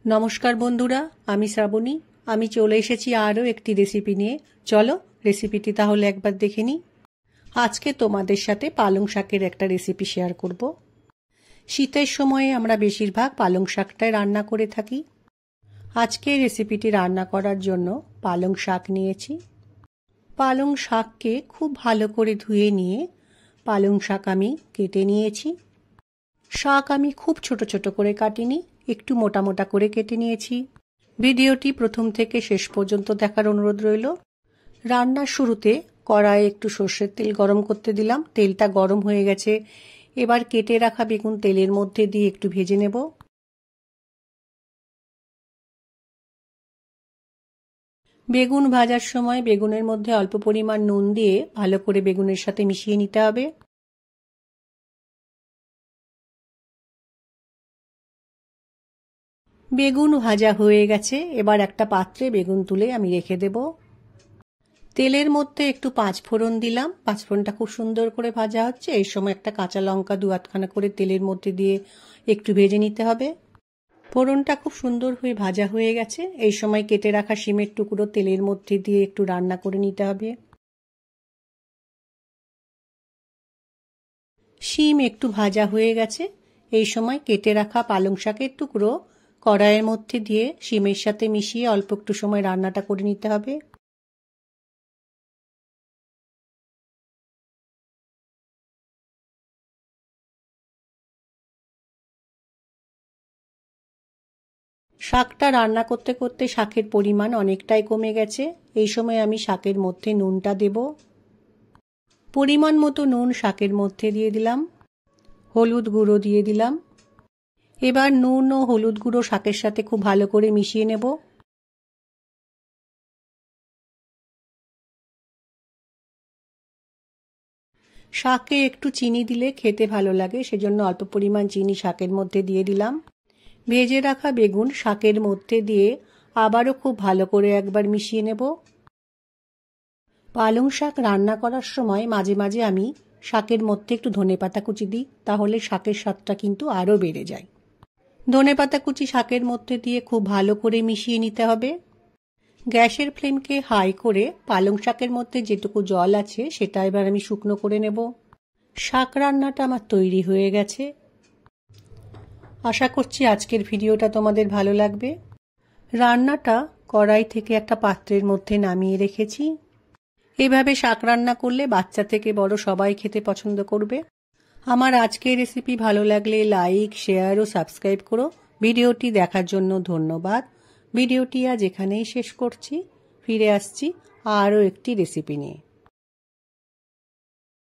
নমস্কার বন্ধুরা, আমি শ্রাবণী। আমি চলে এসেছি আরও একটি রেসিপি নিয়ে। চলো রেসিপিটি তাহলে একবার দেখে নিই। আজকে তোমাদের সাথে পালং শাকের একটা রেসিপি শেয়ার করব। শীতের সময়ে আমরা বেশিরভাগ পালং শাকটাই রান্না করে থাকি। আজকে রেসিপিটি রান্না করার জন্য পালং শাক নিয়েছি। পালং শাককে খুব ভালো করে ধুয়ে নিয়ে পালং শাক আমি কেটে নিয়েছি। শাক আমি খুব ছোট ছোট করে কাটিনি, একটু মোটা মোটা করে কেটে নিয়েছি। ভিডিওটি প্রথম থেকে শেষ পর্যন্ত দেখার অনুরোধ রইল। রান্নার শুরুতে কড়াইয়ে একটু সর্ষের তেল গরম করতে দিলাম। তেলটা গরম হয়ে গেছে। এবার কেটে রাখা বেগুন তেলের মধ্যে দিয়ে একটু ভেজে নেব। বেগুন ভাজার সময় বেগুনের মধ্যে অল্প পরিমাণ নুন দিয়ে ভালো করে বেগুনের সাথে মিশিয়ে নিতে হবে। বেগুন ভাজা হয়ে গেছে। এবার একটা পাত্রে বেগুন তুলে আমি রেখে দেব। তেলের মধ্যে একটু পাঁচফোড়ন দিলাম। পাঁচফোড়নটা খুব সুন্দর করে ভাজা হচ্ছে। এই সময় একটা কাঁচা লঙ্কা দু আধখানা করে তেলের মধ্যে দিয়ে একটু ভেজে নিতে হবে। ফোড়নটা খুব সুন্দর হয়ে ভাজা হয়ে গেছে। এই সময় কেটে রাখা শিমের টুকরো তেলের মধ্যে দিয়ে একটু রান্না করে নিতে হবে। শিম একটু ভাজা হয়ে গেছে। এই সময় কেটে রাখা পালং শাকের টুকরো কড়াইয়ের মধ্যে দিয়ে শিমের সাথে মিশিয়ে অল্প একটু সময় রান্নাটা করে নিতে হবে। শাকটা রান্না করতে করতে শাকের পরিমাণ অনেকটাই কমে গেছে। এই সময় আমি শাকের মধ্যে নুনটা দেব। পরিমাণ মতো নুন শাকের মধ্যে দিয়ে দিলাম। হলুদ গুঁড়ো দিয়ে দিলাম। এবার নুন ও হলুদ গুঁড়ো শাকের সাথে খুব ভালো করে মিশিয়ে নেব। শাকে একটু চিনি দিলে খেতে ভালো লাগে, সেজন্য অল্প পরিমাণ চিনি শাকের মধ্যে দিয়ে দিলাম। ভেজে রাখা বেগুন শাকের মধ্যে দিয়ে আবারও খুব ভালো করে একবার মিশিয়ে নেব। পালং শাক রান্না করার সময় মাঝে মাঝে আমি শাকের মধ্যে একটু ধনেপাতা কুচি দিই, তাহলে শাকের স্বাদটা কিন্তু আরও বেড়ে যায়। ধনেপাতা কুচি শাকের মধ্যে দিয়ে খুব ভালো করে মিশিয়ে নিতে হবে। গ্যাসের ফ্লেমকে হাই করে পালং শাকের মধ্যে যেটুকু জল আছে সেটা এবার আমি শুকনো করে নেব। শাক রান্নাটা আমার তৈরি হয়ে গেছে। আশা করছি আজকের ভিডিওটা তোমাদের ভালো লাগবে। রান্নাটা কড়াই থেকে একটা পাত্রের মধ্যে নামিয়ে রেখেছি। এভাবে শাক রান্না করলে বাচ্চা থেকে বড় সবাই খেতে পছন্দ করবে। আমার আজকের রেসিপি ভালো লাগলে লাইক, শেয়ার ও সাবস্ক্রাইব করো। ভিডিওটি দেখার জন্য ধন্যবাদ। ভিডিওটি আজ এখানেই শেষ করছি। ফিরে আসছি আরও একটি রেসিপি নিয়ে।